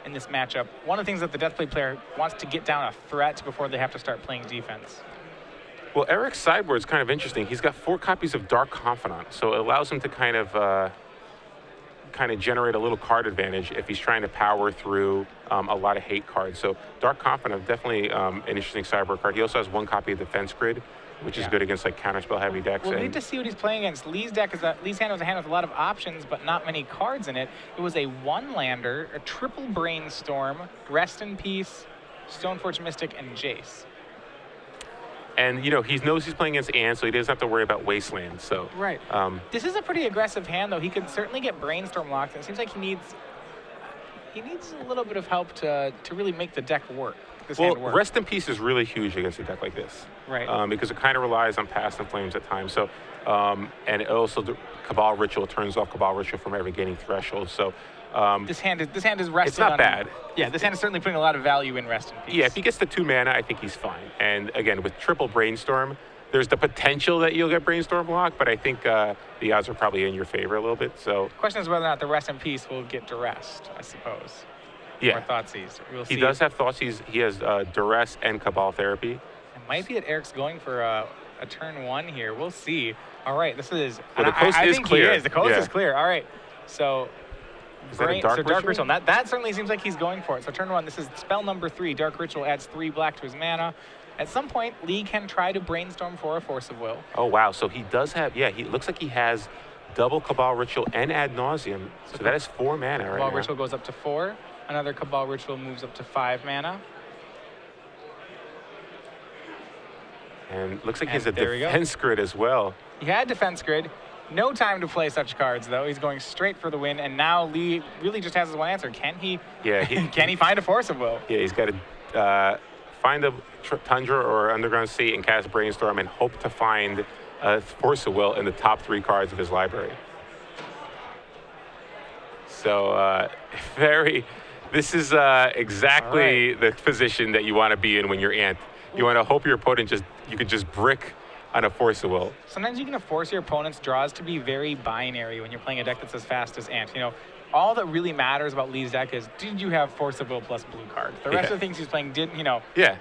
in this matchup. One of the things that the Deathblade player wants to get down a threat before they have to start playing defense. Well, Eric's sideboard is kind of interesting. He's got 4 copies of Dark Confidant, so it allows him to kind of generate a little card advantage if he's trying to power through a lot of hate cards. So Dark Confidant, definitely an interesting sideboard card. He also has 1 copy of Defense Grid, which is good against like counterspell heavy decks. We'll need to see what he's playing against. Lee's deck is Lee's hand was a hand with a lot of options, but not many cards in it. It was a 1-lander, a triple Brainstorm, Rest in Peace, Stoneforge Mystic, and Jace. And you know, he knows he's playing against Anne, so he doesn't have to worry about Wasteland. So right. This is a pretty aggressive hand, though. He can certainly get Brainstorm locked, and it seems like he needs a little bit of help to really make the deck work. Well, Rest in Peace is really huge against a deck like this, right? Because it kind of relies on Past and Flames at times. So, and it also Cabal Ritual turns off Cabal Ritual from ever gaining Threshold. So, this hand is resting. It's not bad. Yeah, this hand is certainly putting a lot of value in Rest in Peace. Yeah, if he gets the 2 mana, I think he's fine. And again, with triple Brainstorm, there's the potential that you'll get Brainstorm locked, but I think the odds are probably in your favor a little bit. So, the question is whether or not the Rest in Peace will get duressed, I suppose. Yeah. Or Thoughtseize. We'll see. He does have Thoughtseize. He has Duress and Cabal Therapy. It might be that Eric's going for a turn 1 here. We'll see. All right, this is. Well, the coast is clear. He is. The coast is clear. All right. So. Is that a Dark Ritual? That certainly seems like he's going for it. So turn 1, this is spell number 3. Dark Ritual adds 3 black to his mana. At some point, Lee can try to Brainstorm for a Force of Will. Oh, wow. So he does have, he looks like he has double Cabal Ritual and Ad Nauseam. So that is 4 mana right now. Cabal Ritual goes up to 4. Another Cabal Ritual moves up to 5 mana. And looks like he has a Defense Grid as well. He had Defense Grid. No time to play such cards, though. He's going straight for the win, and now Lee really just has his one answer. Can he? Yeah. Can he find a Force of Will? Yeah, he's got to find a Tundra or Underground Sea and cast Brainstorm and hope to find a Force of Will in the top 3 cards of his library. So this is exactly the position that you want to be in when you're Ant. You want to hope your opponent you can just brick on a Force of Will. Sometimes you can force your opponent's draws to be very binary when you're playing a deck that's as fast as Ant. You know, all that really matters about Lee's deck is, did you have Force of Will plus blue cards? The rest of the things he's playing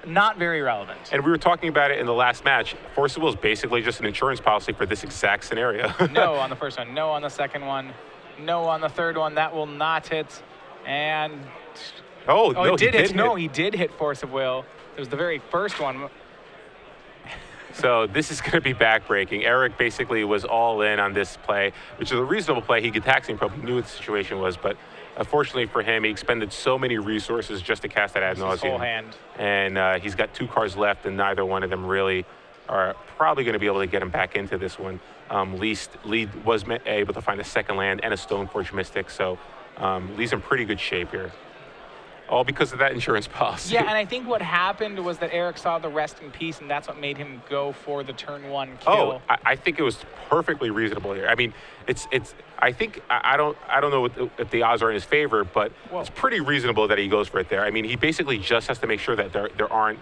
not very relevant. And we were talking about it in the last match. Force of Will is basically just an insurance policy for this exact scenario. No on the first one, no on the second one, no on the third one. That will not hit. And no, he did hit Force of Will. It was the very first one. So this is going to be backbreaking. Eric basically was all in on this play, which is a reasonable play. He could Taxing Probe. He knew what the situation was, but unfortunately for him, he expended so many resources just to cast that Ad Nauseam. His whole hand. And he's got 2 cards left, and neither one of them really are probably going to be able to get him back into this one. Lee was able to find a second land and a Stoneforge Mystic, so Lee's in pretty good shape here. All because of that insurance policy. Yeah, and I think what happened was that Eric saw the Rest in Peace, and that's what made him go for the turn 1 kill. Oh, I think it was perfectly reasonable here. I mean, I think I don't know if the odds are in his favor, but it's pretty reasonable that he goes for it there. I mean, he basically just has to make sure that there aren't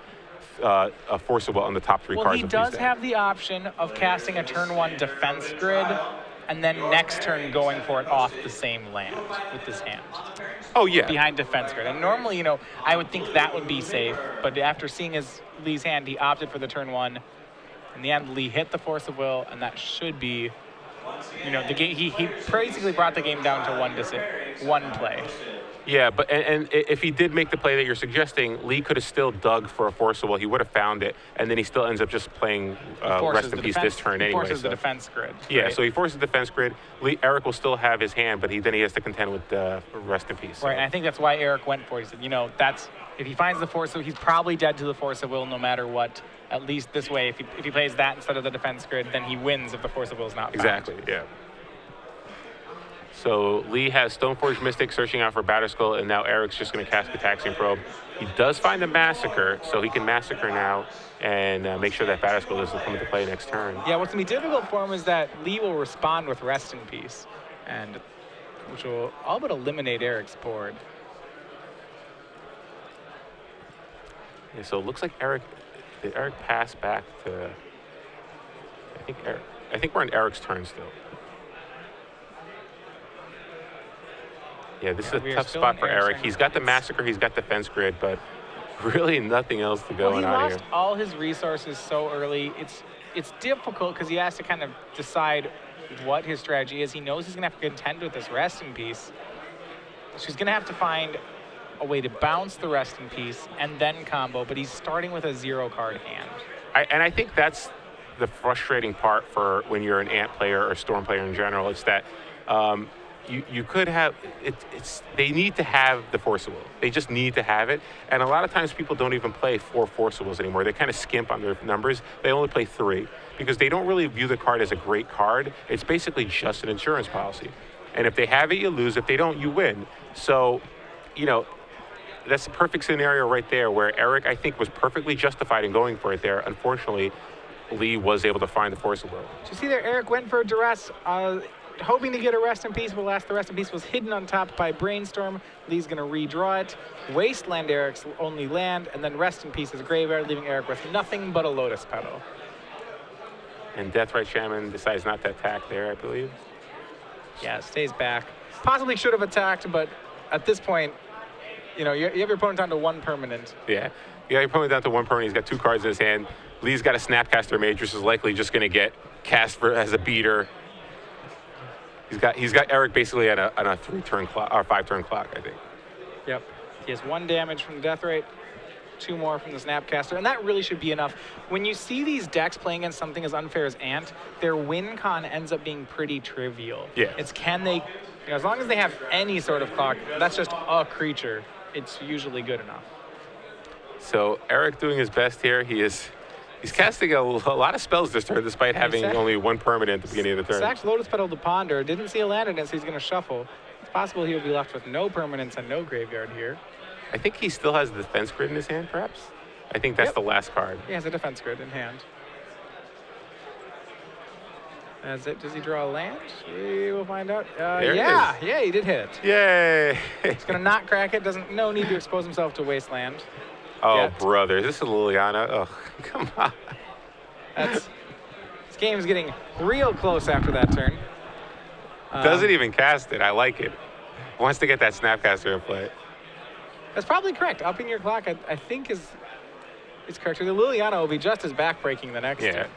a Force of Will on the top 3 cards. Well, he does have the option of casting a turn 1 Defense Grid, and then next turn going for it off the same land with his hand. Oh, yeah. Behind Defense Grid. And normally, I would think that would be safe, but after seeing Lee's hand, he opted for the turn 1. In the end, Lee hit the Force of Will, and that should be, the game. He basically brought the game down to one play. Yeah, but and if he did make the play that you're suggesting, Lee could have still dug for a Force of Will. He would have found it, and then he still ends up just playing Rest in Peace this turn anyway. He forces the Defense Grid. Yeah, right? So he forces the Defense Grid. Eric will still have his hand, but then he has to contend with Rest in Peace. Right, and I think that's why Eric went for it. He said, if he finds the Force of Will, he's probably dead to the Force of Will no matter what. At least this way, if he plays that instead of the Defense Grid, then he wins if the Force of Will is not found. Exactly, yeah. So Lee has Stoneforge Mystic searching out for Batterskull, and now Eric's just going to cast Taxing Probe. He does find a Massacre, so he can Massacre now and make sure that Batterskull doesn't come into play next turn. Yeah, what's going to be difficult for him is that Lee will respond with Rest in Peace, which will all but eliminate Eric's board. Yeah, so it looks like did Eric pass back to, I think we're on Eric's turn still. Yeah, this Yeah, is we a are tough still spot in for Eric's Eric. turn. He's got the Massacre, he's got the Fence Grid, but really nothing else to go Well, he out of lost here. all his resources so early. It's difficult because he has to kind of decide what his strategy is. He knows he's going to have to contend with this Rest in Peace. So he's going to have to find a way to bounce the Rest in Peace and then combo, but he's starting with a 0-card hand. And I think that's the frustrating part for when you're an Ant player or Storm player in general. It's that you could have they need to have the Force of Will. They just need to have it. And a lot of times people don't even play 4 Force of Wills anymore. They kind of skimp on their numbers. They only play 3 because they don't really view the card as a great card. It's basically just an insurance policy. And if they have it, you lose. If they don't, you win. So, that's the perfect scenario right there where Eric, I think, was perfectly justified in going for it there. Unfortunately, Lee was able to find the Force of Will. So you see there, Eric went for a Duress, hoping to get a Rest in Peace, but the Rest in Peace was hidden on top by Brainstorm. Lee's going to redraw it. Wasteland Eric's only land, and then Rest in Peace is Graveyard, leaving Eric with nothing but a Lotus Petal. And Deathrite Shaman decides not to attack there, I believe. Yeah, it stays back. Possibly should have attacked, but at this point, you have your opponent down to 1 permanent. Yeah. You got your opponent down to 1 permanent. He's got 2 cards in his hand. Lee's got a Snapcaster Mage, which is likely just going to get cast as a beater. He's got Eric basically on a 3-turn clock or 5-turn clock, I think. Yep. He has 1 damage from the Deathrite, 2 more from the Snapcaster, and that really should be enough. When you see these decks playing against something as unfair as Ant, their win con ends up being pretty trivial. Yeah. It's can they, as long as they have any sort of clock, that's just a creature, it's usually good enough. So Eric doing his best here. He's casting a lot of spells this turn, despite having only 1 permanent at the beginning of the turn. Sacked Lotus Petal to Ponder. Didn't see a land in it, so he's going to shuffle. It's possible he'll be left with no permanents and no graveyard here. I think he still has the Defense Grid in his hand, perhaps? I think that's the last card. He has a Defense Grid in hand. That's it. Does he draw a land? We will find out. Yeah, he did hit it. Yay! He's going to not crack it. No need to expose himself to Wasteland. Oh, yet. brother. Is this a Liliana? Oh, come on. This game's getting real close after that turn. Doesn't even cast it. I like it. Wants to get that Snapcaster in play. That's probably correct. Upping your clock, I think, is correct. The Liliana will be just as backbreaking the next turn.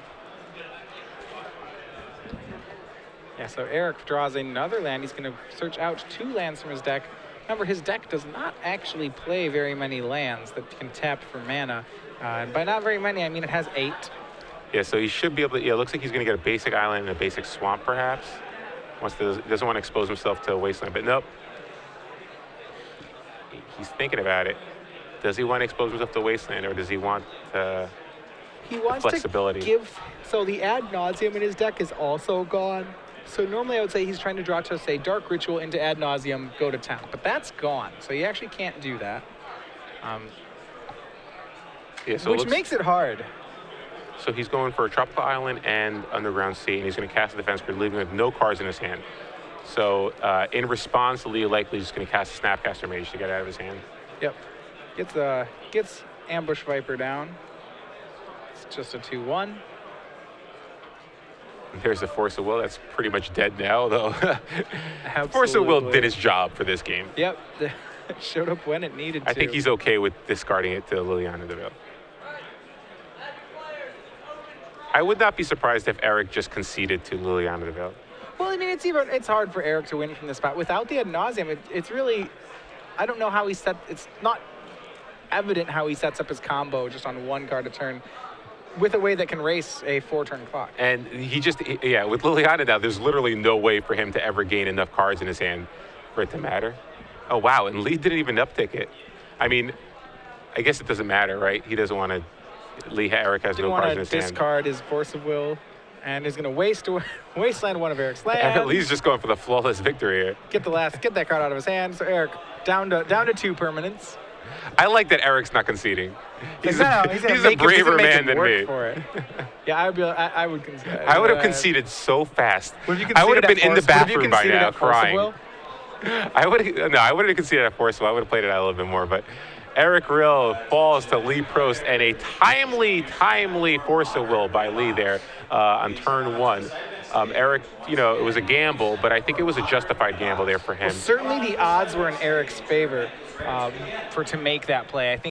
Yeah, so Eric draws another land. He's going to search out 2 lands from his deck. Remember, his deck does not actually play very many lands that can tap for mana. And by not very many, I mean it has 8. Yeah, so he should be able to, it looks like he's going to get a basic island and a basic swamp, perhaps. Doesn't want to expose himself to a wasteland, but nope. He's thinking about it. Does he want to expose himself to wasteland, or does he want he wants flexibility? To give, so the ad nauseum in his deck is also gone. So normally I would say he's trying to draw to, say, Dark Ritual into ad nauseum, go to town. But that's gone, so he actually can't do that. Which makes it hard. So he's going for a Tropical Island and Underground Sea, and he's going to cast a Defense Grid, leaving with no cards in his hand. So in response, Lee likely just going to cast a Snapcaster Mage to get out of his hand. Yep. Gets Ambush Viper down. It's just a 2-1. There's the Force of Will. That's pretty much dead now, though. Force of Will did his job for this game. Yep. Showed up when it needed to. I think he's okay with discarding it to Liliana Deville. I would not be surprised if Eric just conceded to Liliana Deville. Well, I mean, it's hard for Eric to win from this spot. Without the ad nauseum, it's really, I don't know how it's not evident how he sets up his combo just on 1 card a turn with a way that can race a 4-turn clock. And with Liliana now, there's literally no way for him to ever gain enough cards in his hand for it to matter. Oh, wow, and Lee didn't even uptick it. I mean, I guess it doesn't matter, right? He doesn't want to, Eric has no cards in his hand. Discard his Force of Will, and is going to wasteland 1 of Eric's lands. Lee's just going for the flawless victory here. Get that card out of his hand. So Eric down to 2 permanents. I like that Eric's not conceding. He's he's a braver man than me. Yeah, I would concede. I would have conceded so fast. I would have been in the bathroom by now crying. I would have conceded at Force of Will. I would have played it out a little bit more, but Eric Rill falls to Lee Prost, and a timely Force of Will by Lee there on turn 1. Eric, you know, it was a gamble, but I think it was a justified gamble there for him. Certainly the odds were in Eric's favor to make that play. I think